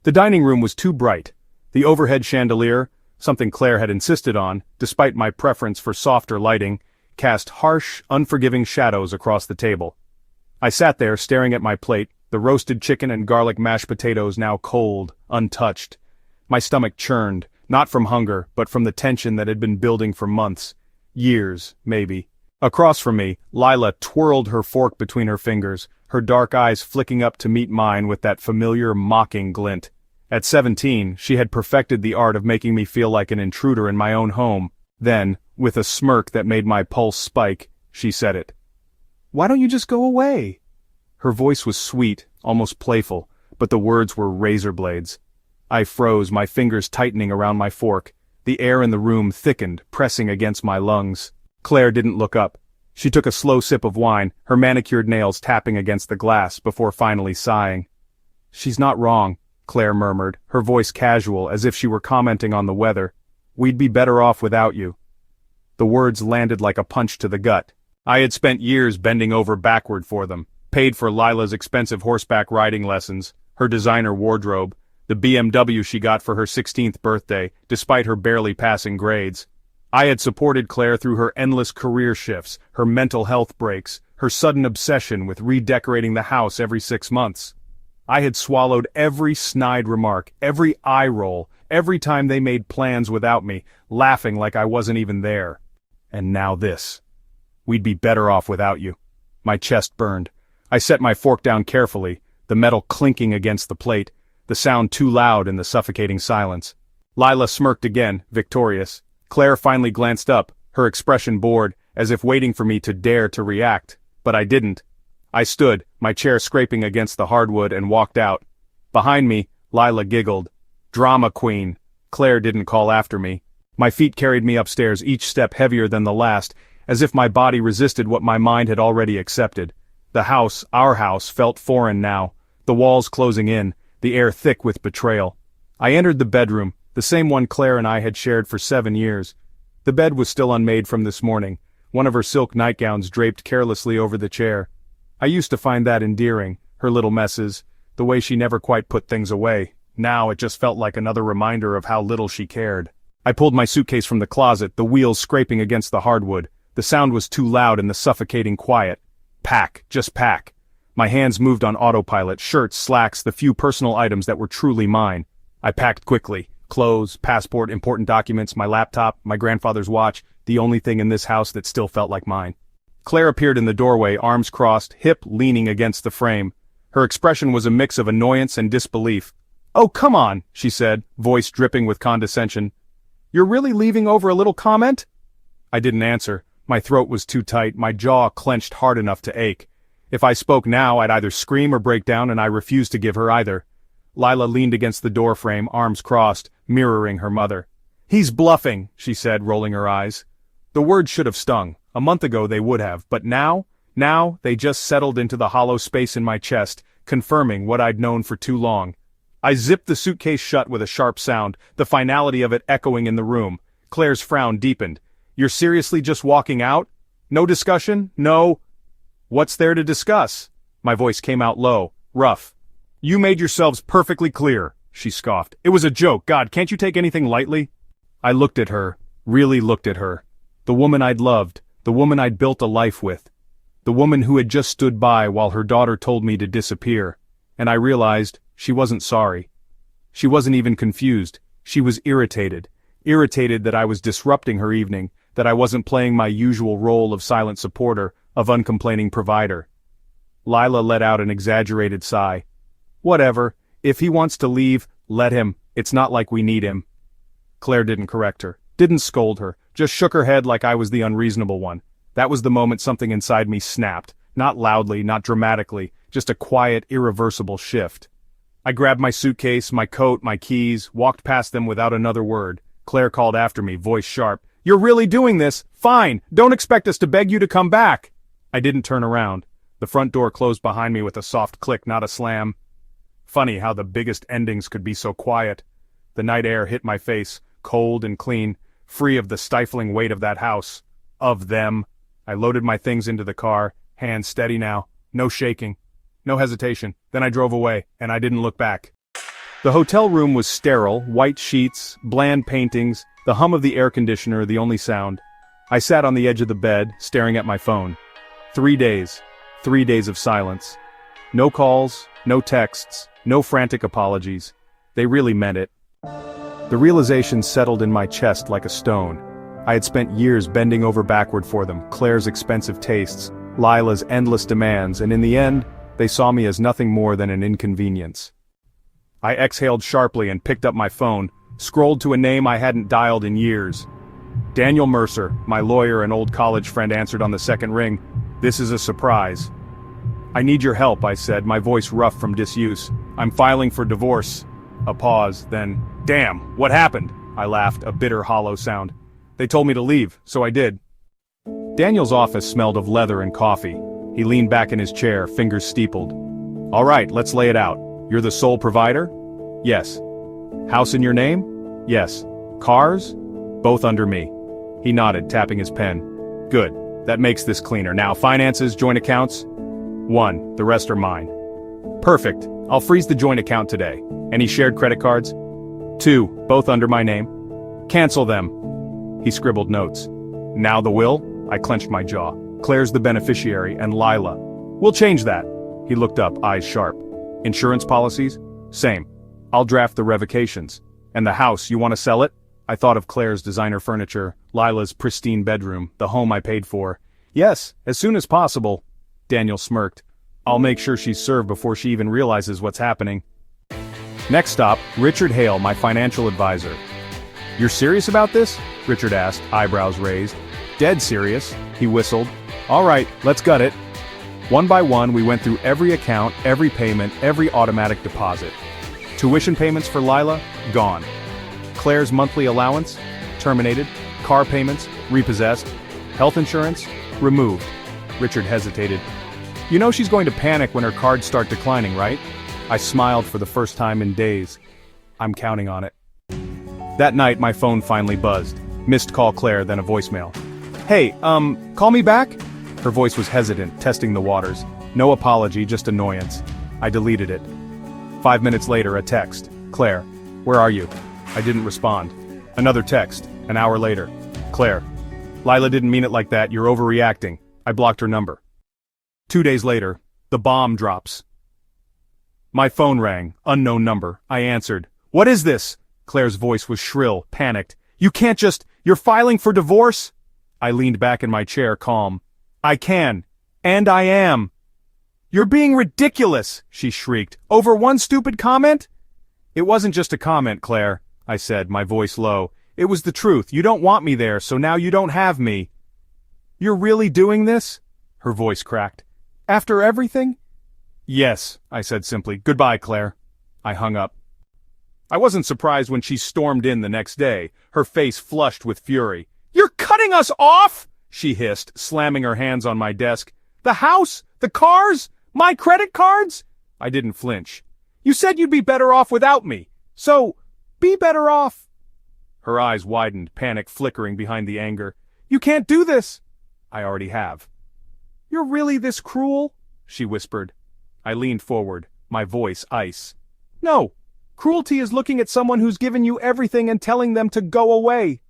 The dining room was too bright. The overhead chandelier, something Claire had insisted on, despite my preference for softer lighting, cast harsh, unforgiving shadows across the table. I sat there staring at my plate, the roasted chicken and garlic mashed potatoes now cold, untouched. My stomach churned, not from hunger, but from the tension that had been building for months. Years, maybe. Across from me, Lila twirled her fork between her fingers, her dark eyes flicking up to meet mine with that familiar, mocking glint. At 17, she had perfected the art of making me feel like an intruder in my own home. Then, with a smirk that made my pulse spike, she said it. "Why don't you just go away?" Her voice was sweet, almost playful, but the words were razor blades. I froze, my fingers tightening around my fork. The air in the room thickened, pressing against my lungs. Claire didn't look up. She took a slow sip of wine, her manicured nails tapping against the glass, before finally sighing. "She's not wrong," Claire murmured, her voice casual, as if she were commenting on the weather. "We'd be better off without you." The words landed like a punch to the gut. I had spent years bending over backward for them, paid for Lila's expensive horseback riding lessons, her designer wardrobe, the BMW she got for her 16th birthday, despite her barely passing grades. I had supported Claire through her endless career shifts, her mental health breaks, her sudden obsession with redecorating the house every 6 months. I had swallowed every snide remark, every eye roll, every time they made plans without me, laughing like I wasn't even there. And now this. "We'd be better off without you." My chest burned. I set my fork down carefully, the metal clinking against the plate, the sound too loud in the suffocating silence. Lila smirked again, victorious. Claire finally glanced up, her expression bored, as if waiting for me to dare to react, but I didn't. I stood, my chair scraping against the hardwood, and walked out. Behind me, Lila giggled. "Drama queen." Claire didn't call after me. My feet carried me upstairs, each step heavier than the last, as if my body resisted what my mind had already accepted. The house, our house, felt foreign now, the walls closing in, the air thick with betrayal. I entered the bedroom, the same one Claire and I had shared for 7 years. The bed was still unmade from this morning, one of her silk nightgowns draped carelessly over the chair. I used to find that endearing, her little messes, the way she never quite put things away. Now it just felt like another reminder of how little she cared. I pulled my suitcase from the closet, the wheels scraping against the hardwood. The sound was too loud in the suffocating quiet. Pack, just pack. My hands moved on autopilot, shirts, slacks, the few personal items that were truly mine. I packed quickly. Clothes, passport, important documents, my laptop, my grandfather's watch, the only thing in this house that still felt like mine. Claire appeared in the doorway, arms crossed, hip leaning against the frame. Her expression was a mix of annoyance and disbelief. "Oh, come on," she said, voice dripping with condescension. "You're really leaving over a little comment?" I didn't answer. My throat was too tight, my jaw clenched hard enough to ache. If I spoke now, I'd either scream or break down, and I refused to give her either. Lila leaned against the doorframe, arms crossed, mirroring her mother. "He's bluffing," she said, rolling her eyes. The words should have stung. A month ago they would have, but now they just settled into the hollow space in my chest, confirming what I'd known for too long. I zipped the suitcase shut with a sharp sound, the finality of it echoing in the room. Claire's frown deepened. "You're seriously just walking out? No discussion? No—" "What's there to discuss?" My voice came out low, rough. "You made yourselves perfectly clear," she scoffed. "It was a joke. God, can't you take anything lightly?" I looked at her, really looked at her. The woman I'd loved, the woman I'd built a life with. The woman who had just stood by while her daughter told me to disappear. And I realized she wasn't sorry. She wasn't even confused. She was irritated. Irritated that I was disrupting her evening, that I wasn't playing my usual role of silent supporter, of uncomplaining provider. Lila let out an exaggerated sigh. "Whatever. If he wants to leave, let him. It's not like we need him." Claire didn't correct her, didn't scold her, just shook her head like I was the unreasonable one. That was the moment something inside me snapped, not loudly, not dramatically, just a quiet, irreversible shift. I grabbed my suitcase, my coat, my keys, walked past them without another word. Claire called after me, voice sharp. "You're really doing this? Fine, don't expect us to beg you to come back." I didn't turn around. The front door closed behind me with a soft click, not a slam. Funny how the biggest endings could be so quiet. The night air hit my face, cold and clean, free of the stifling weight of that house. Of them. I loaded my things into the car, hands steady now, no shaking, no hesitation. Then I drove away, and I didn't look back. The hotel room was sterile, white sheets, bland paintings, the hum of the air conditioner the only sound. I sat on the edge of the bed, staring at my phone. 3 days. 3 days of silence. No calls, no texts, no frantic apologies. They really meant it. The realization settled in my chest like a stone. I had spent years bending over backward for them, Claire's expensive tastes, Lila's endless demands, and in the end, they saw me as nothing more than an inconvenience. I exhaled sharply and picked up my phone, scrolled to a name I hadn't dialed in years. Daniel Mercer, my lawyer and old college friend, answered on the second ring. "This is a surprise." "I need your help," I said, my voice rough from disuse. "I'm filing for divorce." A pause, then, "Damn, what happened?" I laughed, a bitter hollow sound. "They told me to leave, so I did." Daniel's office smelled of leather and coffee. He leaned back in his chair, fingers steepled. "All right, let's lay it out. You're the sole provider?" "Yes." "House in your name?" "Yes." "Cars?" "Both under me." He nodded, tapping his pen. "Good. That makes this cleaner. Now, finances, joint accounts?" "One. The rest are mine." "Perfect. I'll freeze the joint account today. Any shared credit cards?" "2. Both under my name." "Cancel them." He scribbled notes. "Now the will?" I clenched my jaw. "Claire's the beneficiary, and Lila." "We'll change that." He looked up, eyes sharp. "Insurance policies?" "Same. I'll draft the revocations." "And the house, you want to sell it?" I thought of Claire's designer furniture, Lila's pristine bedroom, the home I paid for. "Yes, as soon as possible." Daniel smirked. "I'll make sure she's served before she even realizes what's happening." Next stop, Richard Hale, my financial advisor. "You're serious about this?" Richard asked, eyebrows raised. "Dead serious," he whistled. "All right, let's gut it." One by one, we went through every account, every payment, every automatic deposit. Tuition payments for Lila? Gone. Claire's monthly allowance? Terminated. Car payments? Repossessed. Health insurance? Removed. Richard hesitated. "You know she's going to panic when her cards start declining, right?" I smiled for the first time in days. "I'm counting on it." That night, my phone finally buzzed. Missed call Claire, then a voicemail. "Hey, call me back?" Her voice was hesitant, testing the waters. No apology, just annoyance. I deleted it. 5 minutes later, a text. "Claire, where are you?" I didn't respond. Another text, an hour later. "Claire, Lila didn't mean it like that, you're overreacting." I blocked her number. 2 days later, the bomb drops. My phone rang, unknown number. I answered. "What is this?" Claire's voice was shrill, panicked. "You can't just, you're filing for divorce?" I leaned back in my chair, calm. "I can. And I am." "You're being ridiculous," she shrieked. "Over one stupid comment?" "It wasn't just a comment, Claire," I said, my voice low. "It was the truth. You don't want me there, so now you don't have me." "You're really doing this?" Her voice cracked. "After everything?" "Yes," I said simply. "Goodbye, Claire." I hung up. I wasn't surprised when she stormed in the next day, her face flushed with fury. "You're cutting us off?" she hissed, slamming her hands on my desk. "The house? The cars? My credit cards?" I didn't flinch. "You said you'd be better off without me. So, be better off." Her eyes widened, panic flickering behind the anger. "You can't do this." "I already have." "You're really this cruel?" she whispered. I leaned forward, my voice ice. "No. Cruelty is looking at someone who's given you everything and telling them to go away."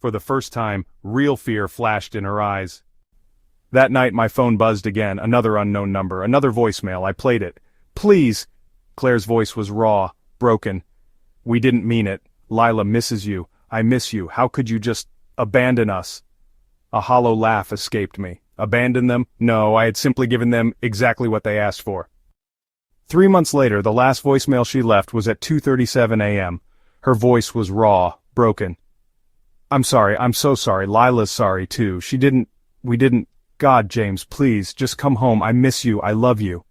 For the first time, real fear flashed in her eyes. That night my phone buzzed again, another unknown number, another voicemail. I played it. "Please." Claire's voice was raw, broken. "We didn't mean it. Lila misses you. I miss you. How could you just abandon us?" A hollow laugh escaped me. Abandon them? No, I had simply given them exactly what they asked for. 3 months later, the last voicemail she left was at 2:37 a.m. Her voice was raw, broken. "I'm sorry, I'm so sorry. Lila's sorry too. We didn't. God, James, please, just come home. I miss you. I love you."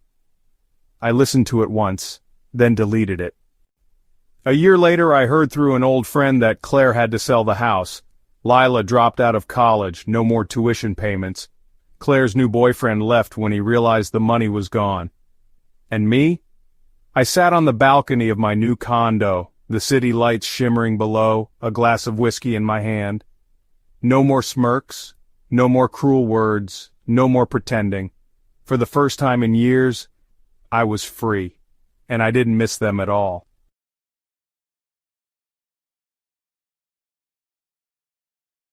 I listened to it once, then deleted it. A year later, I heard through an old friend that Claire had to sell the house. Lila dropped out of college, no more tuition payments. Claire's new boyfriend left when he realized the money was gone. And me? I sat on the balcony of my new condo, the city lights shimmering below, a glass of whiskey in my hand. No more smirks, no more cruel words, no more pretending. For the first time in years, I was free, and I didn't miss them at all.